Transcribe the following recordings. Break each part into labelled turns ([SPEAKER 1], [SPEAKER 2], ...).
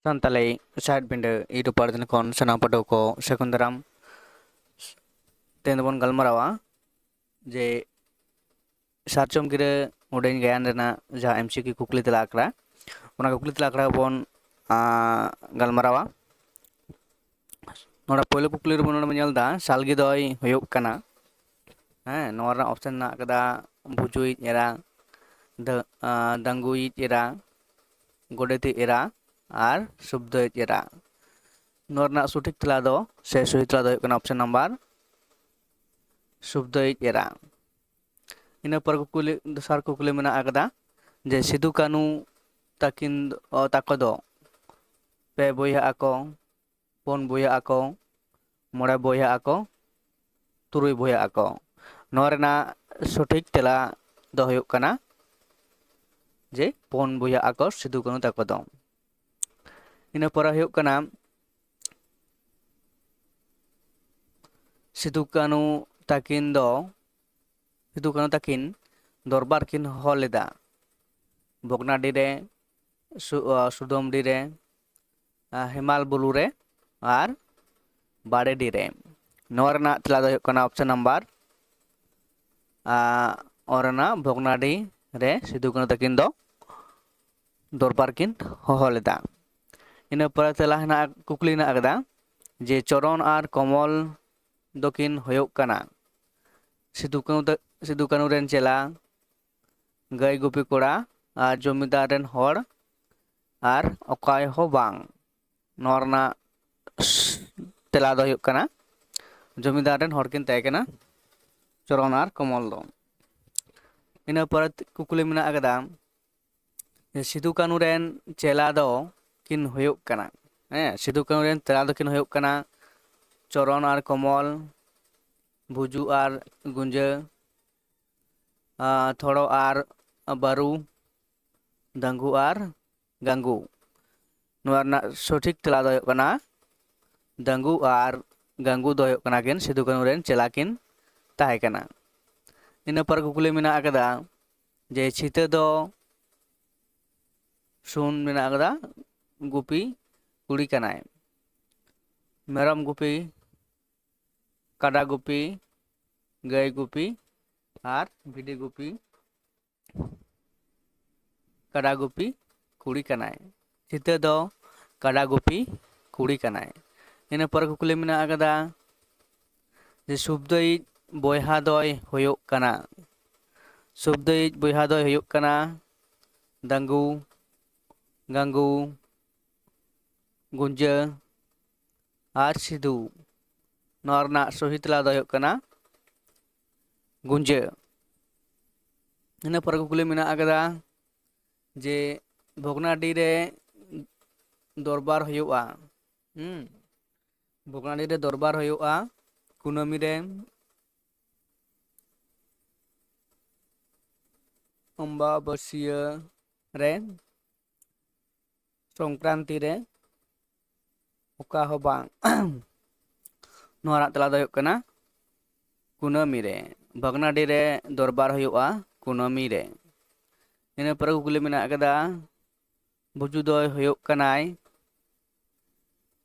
[SPEAKER 1] Santalay side binder itu pardan kon sanapado ko sekundaram tendabon galmarawa je sarchom gira modern gayan rena ja MCQ kukli tela akra ona kukli tela akra bon galmarawa nora polo kukli ru bon nyal da salgi doi hoyok kana nora option na kada bujui era dangui era godeti era আর শব্দ এরা নরনা সঠিক তেলা দো সে সঠিক তেলা দো কোন option number শব্দ এরা ina par kukuli dosar kukuli mena agada je sidu kanu takin takodo pe boya ako pon boya ako mora boya ako turui boya ako norena সঠিক তেলা do hoyok kana je pon boya ako sidu kanu takodo ina pora hoyok kana sidu kanu takin do sidu kanu takin dorbar kin holeda bogna dire sudom dire hemal bulure ar bade dire norna tela do hoyok kana option number orana bogna di re sidu kanu takin do dorbar kin holeda ina pora tela hena kukli na agda je choron ar komol dokin hoyok kana sidu kanu ren chela gai gupi kora ar jomidar ren hor ar okai ho bang norna tela do hoyok kana jomidar ren hor kin tay kana choron ar komol do ina pora kukli mena agda je sidu kanu ren chela do kin hoyok kana sidu kanu ren tela do kin hoyok kana choron ar komol buju ar gunja thoro ar baru dangu ar gangu nuarna sothik tela do hoyok kana dangu ar gangu do hoyok kana kin sidu kanu ren chela kin tahe kana ina par kukuli mena agada je chita do sun mena agada gupi kuri kanai meram gupi kada gupi gai gupi R VD Gupi kada gupi kuri kanai chita do kada gupi kuri kanai ina par kukuli mena agada je subdoi boyha doi hoyok kana subdoi boyha doi hoyok kana dangu gangu gunja ar sidu norna sohitla do hoyok kana gunja ina par kukuli mena agada je bhognadi re dorbar hoyoga bhognadi re dorbar hoyoga kunami re ambavasya re songkranti re oka ho bang nora tela do hoyok kana kunami re bhognadi re dorbar hoyoga kunami re ina par kukuli mena agada buju doi hoyok kanai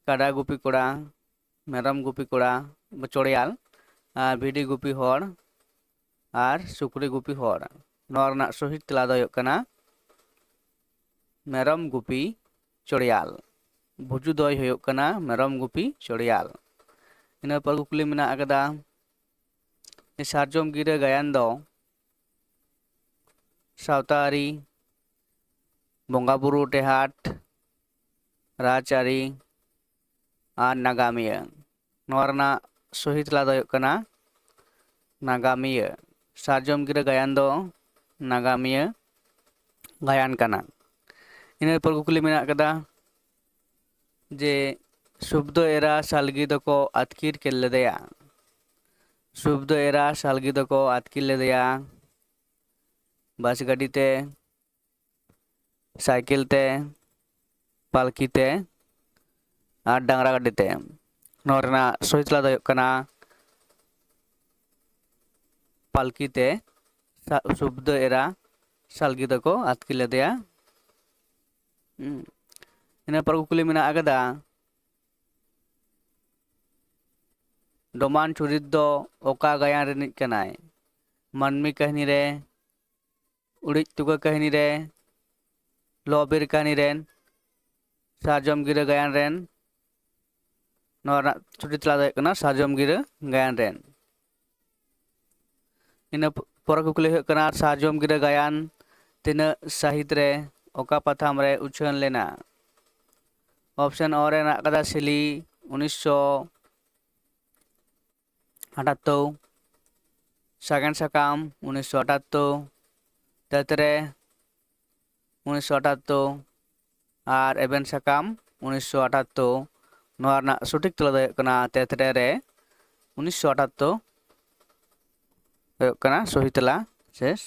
[SPEAKER 1] kada gupi kora meram gupi kora bachorial ar bhidi gupi hor ar sukri gupi hor norna sohit tela do hoyok kana meram gupi chorial buju doi hoyok kana meram gupi chorial ina par kukuli mena agada sarjom gira gayan do सावतारी बंगाबुरु टेहाट राजआरी और नागामिया नोरना सहित ला दो कना नागामिया सारजम गिरा गायन दो नागामिया गायन कना इन पर कुकुली मेना कदा जे शब्द एरा सालगी दो को अतकीर केले दया शब्द एरा सालगी दो को अतकीर ले दया बस गाड़ी ते साइकिल ते पालकी ते और डांगरा गाड़ी ते नोरना सोचला दो कना पालकी ते शब्द एरा सालगी दो को अतकीर ले दया ᱤᱱᱟᱹ ᱯᱚᱨ ᱠᱩᱠᱞᱤ ᱢᱮᱱᱟᱜ ᱟᱠᱟᱫᱟ ᱰᱚᱢᱟᱱ ᱪᱩᱨᱤᱛ ᱫᱚ ᱚᱠᱟ ᱜᱟᱭᱟᱱ ᱨᱤᱱᱤᱡ ᱠᱟᱱᱟᱭ? ᱢᱟᱹᱱᱢᱤ ᱠᱟᱹᱦᱱᱤ ᱨᱮ, ᱩᱲᱤᱡ ᱛᱩᱠᱟᱹ ᱠᱟᱹᱦᱱᱤ ᱨᱮ, ᱞᱚᱼᱵᱤᱨ ᱠᱟᱹᱦᱱᱤ ᱨᱮᱱ, ᱥᱟᱨᱡᱚᱢ ᱜᱤᱨᱟᱹ ᱜᱟᱭᱟᱱ ᱨᱮᱱ? ᱱᱚᱣᱟ ᱨᱮᱱᱟᱜ ᱥᱚᱴᱷᱤᱠ ᱛᱮᱞᱟ ᱫᱚ ᱦᱩᱭᱩᱜ ᱠᱟᱱᱟ ᱥᱟᱨᱡᱚᱢ ᱜᱤᱨᱟᱹ ᱜᱟᱭᱟᱱ ᱨᱮᱱ। ᱤᱱᱟᱹ ᱯᱚᱨᱮ ᱠᱩᱠᱞᱤ ᱦᱩᱭᱩᱜ ᱠᱟᱱᱟ ᱥᱟᱨᱡᱚᱢ ᱜᱤᱨᱟᱹ ᱜᱟᱭᱟᱱ ᱛᱤᱱᱟᱹᱜ ᱥᱟᱹᱦᱤᱛ ᱨᱮ ᱚᱠᱟ ᱯᱟᱛᱷᱟᱢ ᱨᱮ ᱩᱪᱷᱟᱹᱱ ᱞᱮᱱᱟ? ᱚᱯᱥᱮᱱ ᱚ ᱨᱮ ᱢᱮᱱᱟᱜ ᱟᱠᱟᱫᱟ ᱥᱤᱞᱤ 1978, ᱥᱟᱜᱮᱱ ᱥᱟᱠᱟᱢ 1978, ᱛᱮᱛᱨᱮ 1978 ᱟᱨ ᱮᱵᱷᱮᱱ ᱥᱟᱠᱟᱢ 1978। ᱱᱚᱣᱟ ᱨᱮᱱᱟᱜ ᱥᱚᱴᱷᱤᱠ ᱛᱮᱞᱟ ᱫᱚ ᱦᱩᱭᱩᱜ ᱠᱟᱱᱟ ᱛᱮᱛᱨᱮ ᱨᱮ 1978 ᱦᱩᱭᱩᱜ ᱠᱟᱱᱟ ᱥᱚᱦᱤ ᱛᱮᱞᱟ শেষ।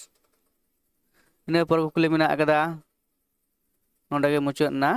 [SPEAKER 1] ᱤᱱᱟᱹ ᱯᱚᱨ ᱠᱩᱠᱞᱤ ᱢᱮᱱᱟᱜ ᱟᱠᱟᱫᱟ, ᱱᱚᱰᱮ ᱜᱮ ᱢᱩᱪᱟᱹᱫ ᱮᱱᱟ।